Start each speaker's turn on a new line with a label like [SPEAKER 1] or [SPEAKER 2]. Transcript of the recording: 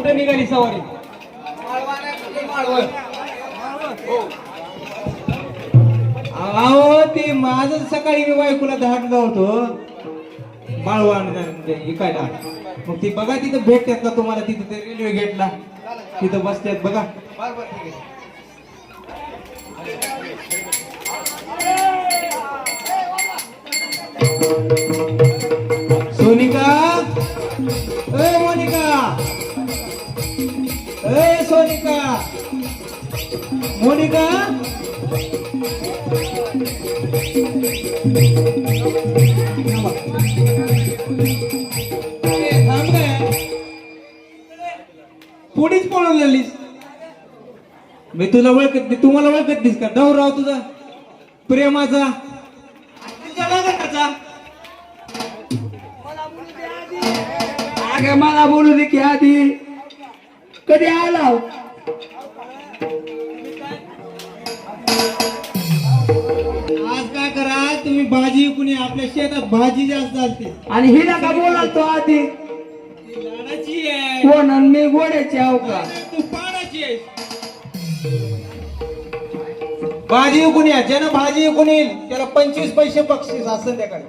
[SPEAKER 1] कुठे निघाली सवारी? अहो ती माझं सकाळी मी बायकोला धाडला होतो माळवान इकायला. मग ती बघा तिथं भेटतात का तुम्हाला तिथं ते रेल्वे गेटला तिथं बसतात बघा. सोनिका, ए मोनिका, ए सोनिका, मोनिका. थांब काय पुढेच पळून लागलीस. मी तुला ओळखत नाही, तुम्हाला ओळखत नाहीस का? डवराव तुझा प्रेमाचा
[SPEAKER 2] अगं मला बोलू दे की आधी कधी आला.
[SPEAKER 1] आज काय करा तुम्ही भाजी कुणी आपल्या शेतात भाजी जास्त असते
[SPEAKER 2] आणि हिला का बोलाल तो आधी?
[SPEAKER 1] लाडाची आहे
[SPEAKER 2] कोण आणि मी गोड्याची आहो का?
[SPEAKER 1] तू पाडाची आहे. भाजी कुणी ज्यानं भाजी कुणी त्याला 25 पैसे बक्षीस असं त्या काय